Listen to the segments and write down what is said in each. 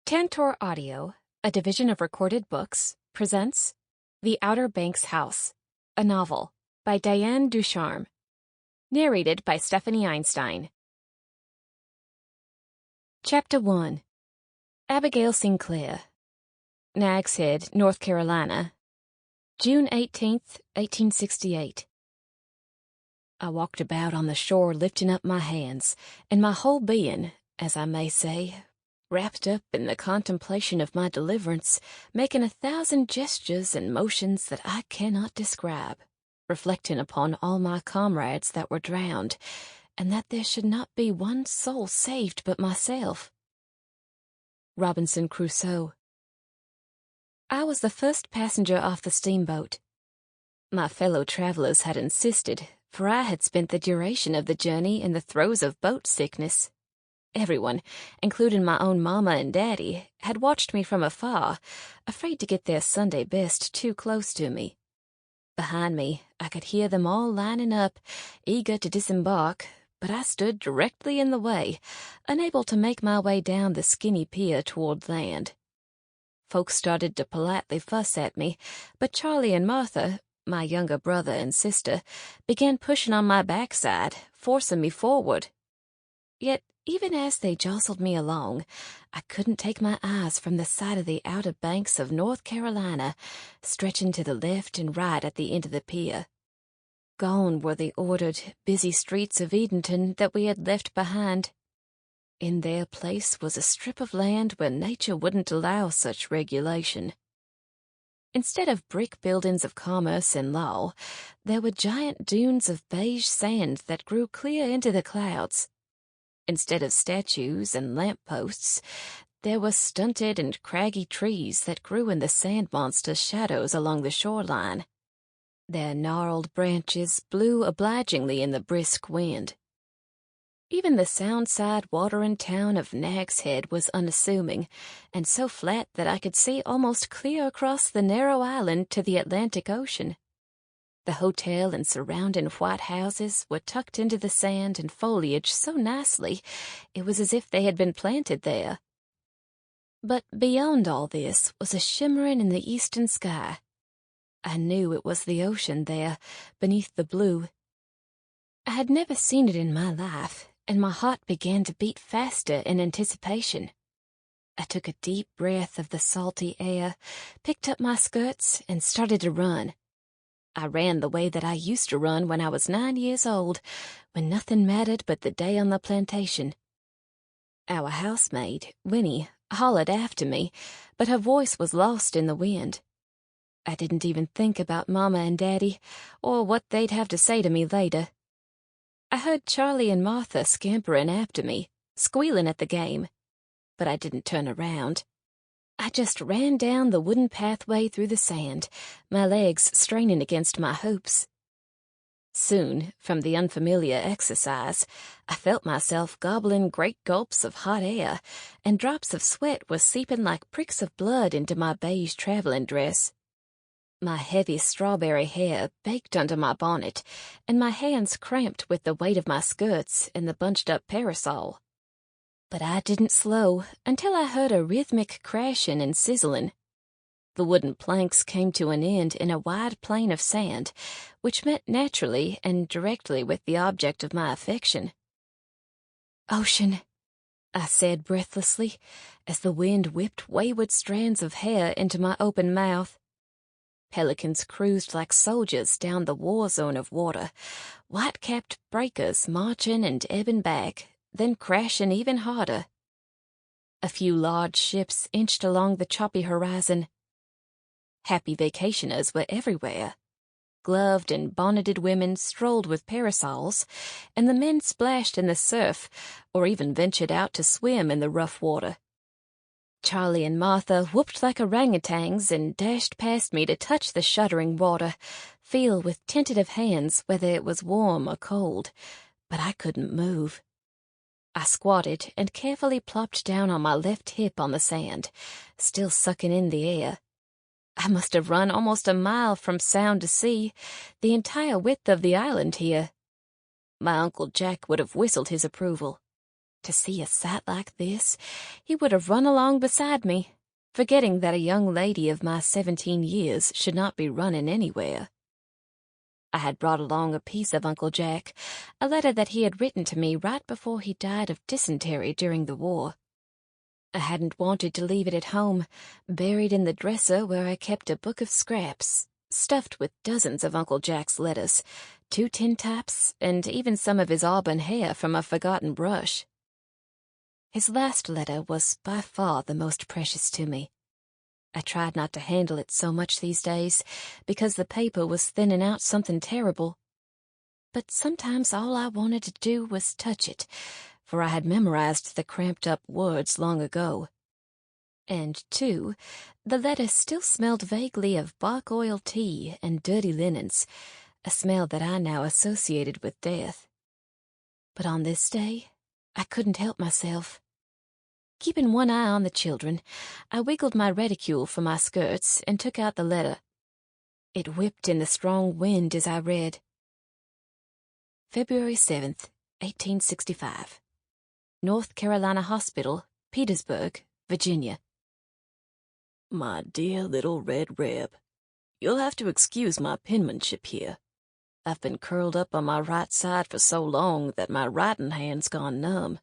Tantor Audio, a division of Recorded Books, presents The Outer Banks House, a novel by Diann Ducharme, narrated by Stephanie Einstein. Chapter 1. Abigail Sinclair, Nags Head, North Carolina, June 18th, 1868. I walked about on the shore lifting up my hands, and my whole being, as I may say, wrapped up in the contemplation of my deliverance, making 1,000 gestures and motions that I cannot describe, reflecting upon all my comrades that were drowned, and that there should not be one soul saved but myself. Robinson Crusoe. I was the first passenger off the steamboat. My fellow travelers had insisted, for I had spent the duration of the journey in the throes of boat sickness. Everyone, including my own mama and daddy, had watched me from afar, afraid to get their Sunday best too close to me. Behind me, I could hear them all lining up, eager to disembark, but I stood directly in the way, unable to make my way down the skinny pier toward land. Folks started to politely fuss at me, but Charlie and Martha, my younger brother and sister, began pushing on my backside, forcing me forward. Yet, even as they jostled me along, I couldn't take my eyes from the sight of the Outer Banks of North Carolina, stretching to the left and right at the end of the pier. Gone were the ordered, busy streets of Edenton that we had left behind. In their place was a strip of land where nature wouldn't allow such regulation. Instead of brick buildings of commerce and law, there were giant dunes of beige sand that grew clear into the clouds. Instead of statues and lamp-posts, there were stunted and craggy trees that grew in the sand monster's shadows along the shoreline. Their gnarled branches blew obligingly in the brisk wind. Even the sound-side watering town of Nags Head was unassuming, and so flat that I could see almost clear across the narrow island to the Atlantic Ocean. The hotel and surrounding white houses were tucked into the sand and foliage so nicely it was as if they had been planted there. But beyond all this was a shimmering in the eastern sky. I knew it was the ocean there, beneath the blue. I had never seen it in my life, and my heart began to beat faster in anticipation. I took a deep breath of the salty air, picked up my skirts, and started to run. I ran the way that I used to run when I was 9 years old, when nothing mattered but the day on the plantation. Our housemaid, Winnie, hollered after me, but her voice was lost in the wind. I didn't even think about Mama and Daddy, or what they'd have to say to me later. I heard Charlie and Martha scampering after me, squealing at the game, but I didn't turn around. I just ran down the wooden pathway through the sand, my legs straining against my hopes. Soon, from the unfamiliar exercise, I felt myself gobbling great gulps of hot air, and drops of sweat were seeping like pricks of blood into my beige traveling dress. My heavy strawberry hair baked under my bonnet, and my hands cramped with the weight of my skirts and the bunched-up parasol. But I didn't slow until I heard a rhythmic crashing and sizzling. The wooden planks came to an end in a wide plain of sand, which met naturally and directly with the object of my affection. "Ocean," I said breathlessly, as the wind whipped wayward strands of hair into my open mouth. Pelicans cruised like soldiers down the war zone of water, white-capped breakers marching and ebbing back, then crashing even harder. A few large ships inched along the choppy horizon. Happy vacationers were everywhere. Gloved and bonneted women strolled with parasols, and the men splashed in the surf, or even ventured out to swim in the rough water. Charlie and Martha whooped like orangutans and dashed past me to touch the shuddering water, feel with tentative hands whether it was warm or cold, but I couldn't move. I squatted and carefully plopped down on my left hip on the sand, still sucking in the air. I must have run almost a mile from Sound to Sea, the entire width of the island here. My Uncle Jack would have whistled his approval. To see a sight like this, he would have run along beside me, forgetting that a young lady of my 17 years should not be running anywhere. I had brought along a piece of Uncle Jack, a letter that he had written to me right before he died of dysentery during the war. I hadn't wanted to leave it at home, buried in the dresser where I kept a book of scraps, stuffed with dozens of Uncle Jack's letters, 2 tintypes, and even some of his auburn hair from a forgotten brush. His last letter was by far the most precious to me. I tried not to handle it so much these days, because the paper was thinning out something terrible. But sometimes all I wanted to do was touch it, for I had memorized the cramped-up words long ago. And, too, the letter still smelled vaguely of bark oil tea and dirty linens, a smell that I now associated with death. But on this day, I couldn't help myself. Keeping one eye on the children, I wiggled my reticule from my skirts and took out the letter. It whipped in the strong wind as I read. February 7th, 1865. North Carolina Hospital, Petersburg, Virginia. My dear little Red Reb, you'll have to excuse my penmanship here. I've been curled up on my right side for so long that my writing hand's gone numb.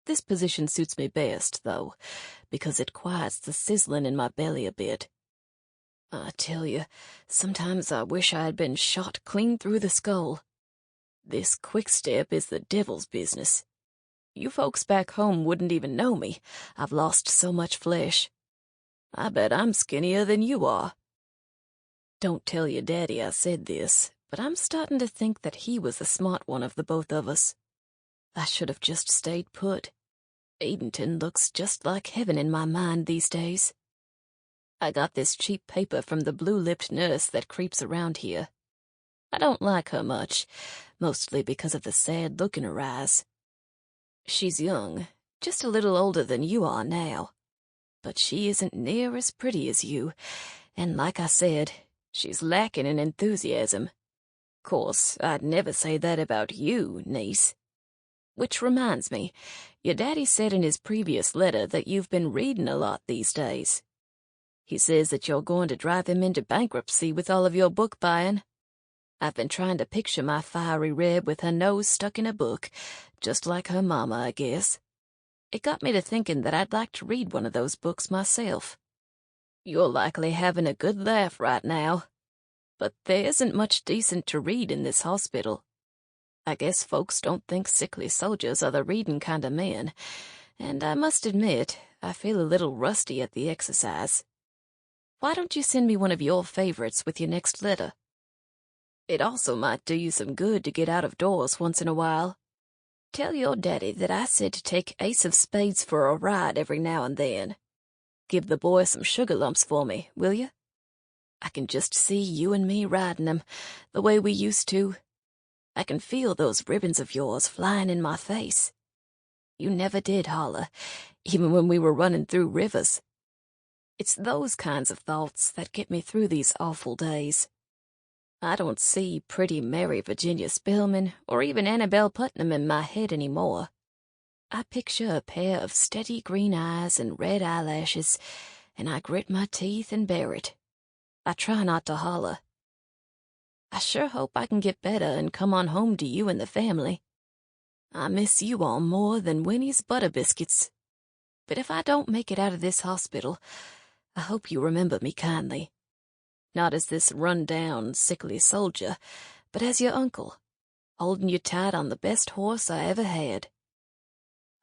This position suits me best, though, because it quiets the sizzling in my belly a bit. I tell you, sometimes I wish I had been shot clean through the skull. This quick-step is the devil's business. You folks back home wouldn't even know me. I've lost so much flesh. I bet I'm skinnier than you are. Don't tell your daddy I said this, but I'm starting to think that he was the smart one of the both of us. I should have just stayed put. Edenton looks just like heaven in my mind these days. I got this cheap paper from the blue-lipped nurse that creeps around here. I don't like her much, mostly because of the sad look in her eyes. She's young, just a little older than you are now. But she isn't near as pretty as you, and like I said, she's lacking in enthusiasm. Course, I'd never say that about you, niece. Which reminds me, your daddy said in his previous letter that you've been reading a lot these days. He says that you're going to drive him into bankruptcy with all of your book buying. I've been trying to picture my fiery Reb with her nose stuck in a book, just like her mama, I guess. It got me to thinking that I'd like to read one of those books myself. You're likely having a good laugh right now. But there isn't much decent to read in this hospital. I guess folks don't think sickly soldiers are the reading kind of men, and I must admit, I feel a little rusty at the exercise. Why don't you send me one of your favorites with your next letter? It also might do you some good to get out of doors once in a while. Tell your daddy that I said to take Ace of Spades for a ride every now and then. Give the boy some sugar lumps for me, will you? I can just see you and me riding them, the way we used to. I can feel those ribbons of yours flying in my face. You never did holler, even when we were running through rivers. It's those kinds of thoughts that get me through these awful days. I don't see pretty Mary Virginia Spillman or even Annabelle Putnam in my head anymore. I picture a pair of steady green eyes and red eyelashes, and I grit my teeth and bear it. I try not to holler. I sure hope I can get better and come on home to you and the family. I miss you all more than Winnie's butter biscuits. But if I don't make it out of this hospital, I hope you remember me kindly. Not as this run-down, sickly soldier, but as your uncle, holding you tight on the best horse I ever had.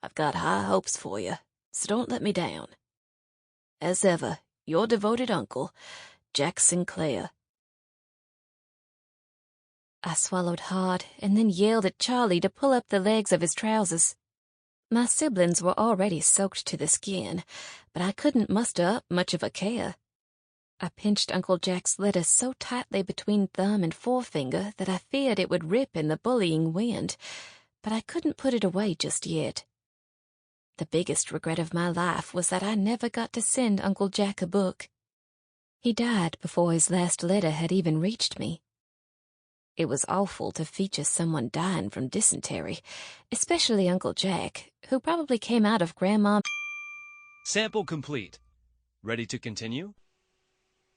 I've got high hopes for you, so don't let me down. As ever, your devoted uncle, Jack Sinclair. I swallowed hard and then yelled at Charlie to pull up the legs of his trousers. My siblings were already soaked to the skin, but I couldn't muster up much of a care. I pinched Uncle Jack's letter so tightly between thumb and forefinger that I feared it would rip in the bullying wind, but I couldn't put it away just yet. The biggest regret of my life was that I never got to send Uncle Jack a book. He died before his last letter had even reached me. It was awful to feature someone dying from dysentery, especially Uncle Jack, who probably came out of Grandma. Sample complete. Ready to continue?